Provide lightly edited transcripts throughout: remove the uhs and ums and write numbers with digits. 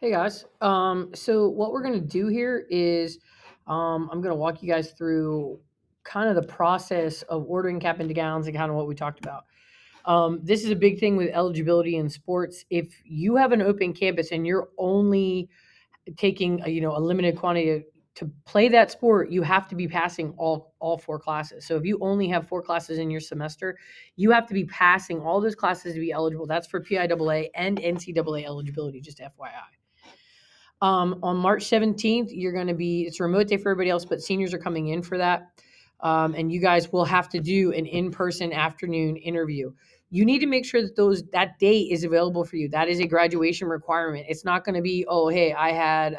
Hey guys. So what we're gonna do here is I'm gonna walk you guys through kind of the process of ordering cap and gowns and kind of what we talked about. This is a big thing with eligibility in sports. If you have an open campus and you're only taking a limited quantity to play that sport, you have to be passing all four classes. So if you only have four classes in your semester, you have to be passing all those classes to be eligible. That's for PIAA and NCAA eligibility, just FYI. On March 17th, it's a remote day for everybody else, but seniors are coming in for that. And you guys will have to do an in-person afternoon interview. You need to make sure that date is available for you. That is a graduation requirement. It's not going to be, oh, hey, I had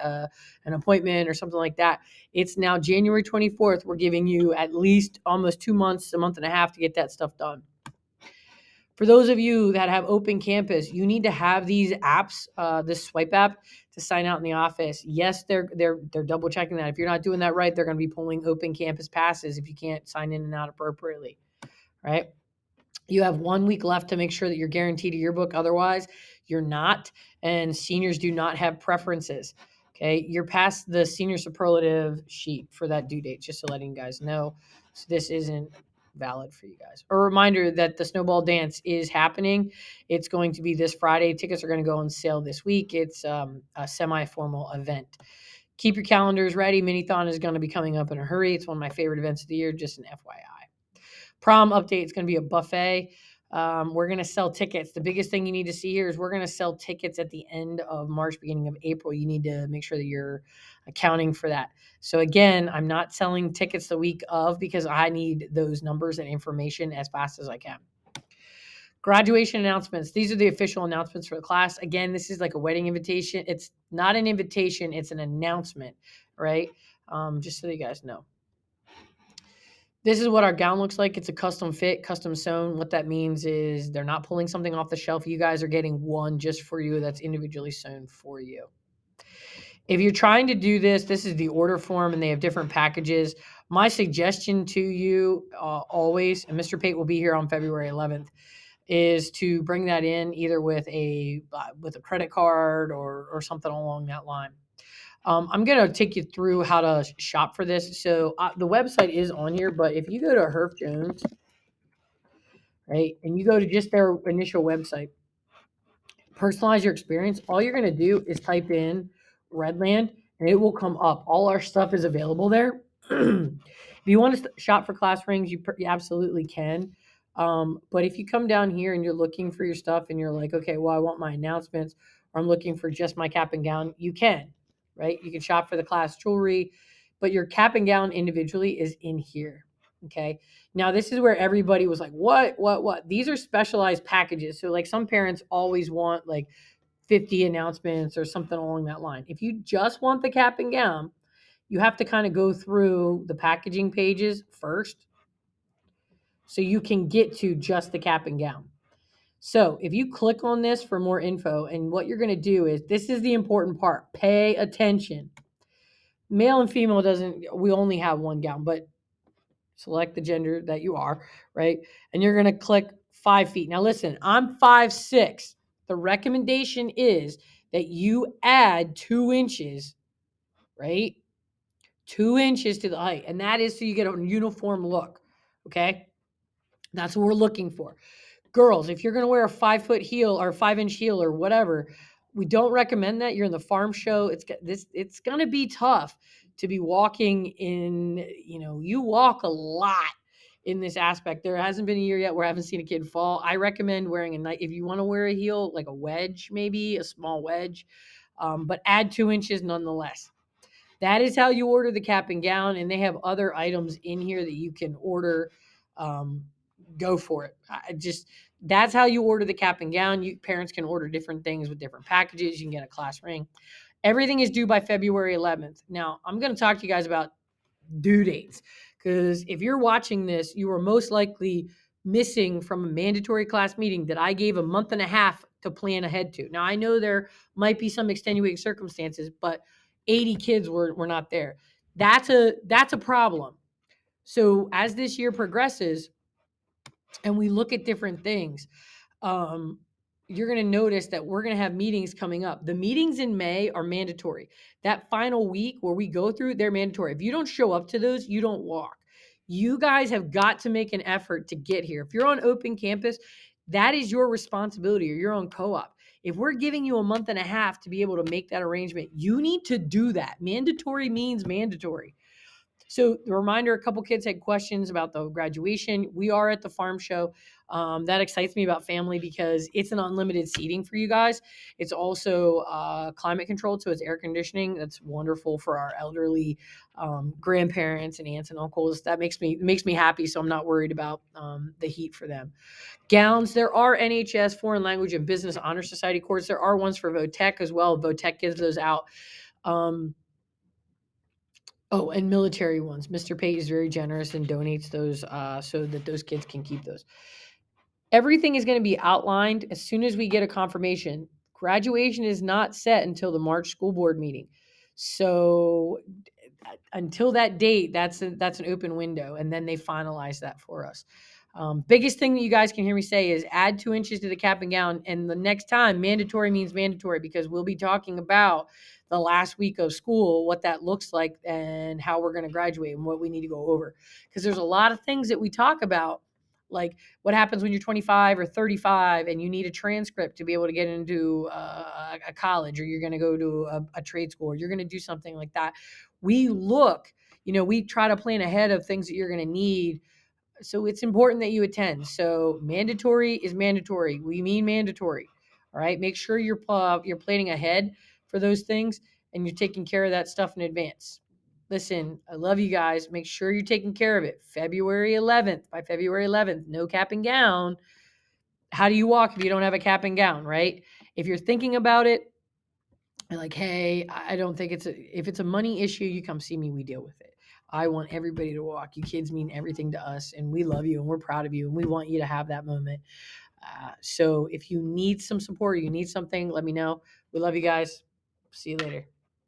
an appointment or something like that. It's now January 24th. We're giving you at least almost 2 months, a month and a half to get that stuff done. For those of you that have open campus, you need to have these apps, this swipe app, to sign out in the office. Yes, they're double checking that. If you're not doing that right, they're going to be pulling open campus passes if you can't sign in and out appropriately, right? You have 1 week left to make sure that you're guaranteed a yearbook. Otherwise, you're not. And seniors do not have preferences. Okay, you're past the senior superlative sheet for that due date, just to letting you guys know. So this isn't valid for you guys. A reminder that the Snowball Dance is happening. It's going to be this Friday. Tickets are going to go on sale this week. It's a semi-formal event. Keep your calendars ready. Minithon is going to be coming up in a hurry. It's one of my favorite events of the year, just an FYI. Prom update is going to be a buffet. We're going to sell tickets. The biggest thing you need to see here is we're going to sell tickets at the end of March, beginning of April. You need to make sure that you're accounting for that. So again, I'm not selling tickets the week of because I need those numbers and information as fast as I can. Graduation announcements. These are the official announcements for the class. Again, this is like a wedding invitation. It's not an invitation. It's an announcement, right? Just so you guys know. This is what our gown looks like. It's a custom fit, custom sewn. What that means is they're not pulling something off the shelf. You guys are getting one just for you that's individually sewn for you. If you're trying to do this, this is the order form and they have different packages. My suggestion to you always, and Mr. Pate will be here on February 11th, is to bring that in either with a credit card or something along that line. I'm going to take you through how to shop for this. So the website is on here, but if you go to Herf Jones, right, and you go to just their initial website, personalize your experience, all you're going to do is type in Redland and it will come up. All our stuff is available there. If you want to shop for class rings, you absolutely can. But if you come down here and you're looking for your stuff and you're like, okay, well, I want my announcements or I'm looking for just my cap and gown, you can, right? You can shop for the class jewelry, but your cap and gown individually is in here. Okay. Now this is where everybody was like, what? These are specialized packages. So like some parents always want like 50 announcements or something along that line. If you just want the cap and gown, you have to kind of go through the packaging pages first so you can get to just the cap and gown. So if you click on this for more info, and what you're going to do is, this is the important part. Pay attention. Male and female we only have one gown, but select the gender that you are, right? And you're going to click 5 feet. Now listen, I'm 5'6". The recommendation is that you add 2 inches, right? 2 inches to the height. And that is so you get a uniform look. Okay. That's what we're looking for. Girls, if you're going to wear a 5-foot heel or 5-inch heel or whatever, we don't recommend that. You're in the farm show. It's going to be tough to be walking in, you walk a lot in this aspect. There hasn't been a year yet where I haven't seen a kid fall. I recommend wearing if you want to wear a heel, like a wedge, maybe a small wedge, but add 2 inches nonetheless. That is how you order the cap and gown, and they have other items in here that you can order. Go for it. That's how you order the cap and gown. Parents can order different things with different packages. You can get a class ring. Everything is due by February 11th. Now, I'm going to talk to you guys about due dates, because if you're watching this, you are most likely missing from a mandatory class meeting that I gave a month and a half to plan ahead to. Now, I know there might be some extenuating circumstances, but 80 kids were not there. That's a problem. So as this year progresses and we look at different things, you're going to notice that we're going to have meetings coming up. The meetings in May are mandatory. That final week where we go through, they're mandatory. If you don't show up to those, you don't walk. You guys have got to make an effort to get here. If you're on open campus, that is your responsibility, or you're on co-op. If we're giving you a month and a half to be able to make that arrangement, you need to do that. Mandatory means mandatory. So the reminder, a couple kids had questions about the graduation. We are at the farm show. That excites me about family because it's an unlimited seating for you guys. It's also climate controlled, so it's air conditioning. That's wonderful for our elderly grandparents and aunts and uncles. That makes me happy, so I'm not worried about the heat for them. Gowns, there are NHS, Foreign Language and Business Honor Society courses. There are ones for VOTEC as well. VOTEC gives those out. Oh, and military ones. Mr. Pate is very generous and donates those so that those kids can keep those. Everything is going to be outlined as soon as we get a confirmation. Graduation is not set until the March school board meeting. So until that date, that's an open window, and then they finalize that for us. Biggest thing that you guys can hear me say is add 2 inches to the cap and gown. And the next time, mandatory means mandatory, because we'll be talking about the last week of school, what that looks like, and how we're going to graduate and what we need to go over. Because there's a lot of things that we talk about, like what happens when you're 25 or 35 and you need a transcript to be able to get into a college, or you're going to go to a trade school, or you're going to do something like that. We look, we try to plan ahead of things that you're going to need. So it's important that you attend. So mandatory is mandatory. We mean mandatory. All right. Make sure you're planning ahead for those things, and you're taking care of that stuff in advance. Listen, I love you guys. Make sure you're taking care of it. February 11th. By February 11th, no cap and gown. How do you walk if you don't have a cap and gown, right? If you're thinking about it, and like, hey, I don't think if it's a money issue, you come see me, we deal with it. I want everybody to walk. You kids mean everything to us, and we love you, and we're proud of you, and we want you to have that moment. So if you need some support, or you need something, let me know. We love you guys. See you later.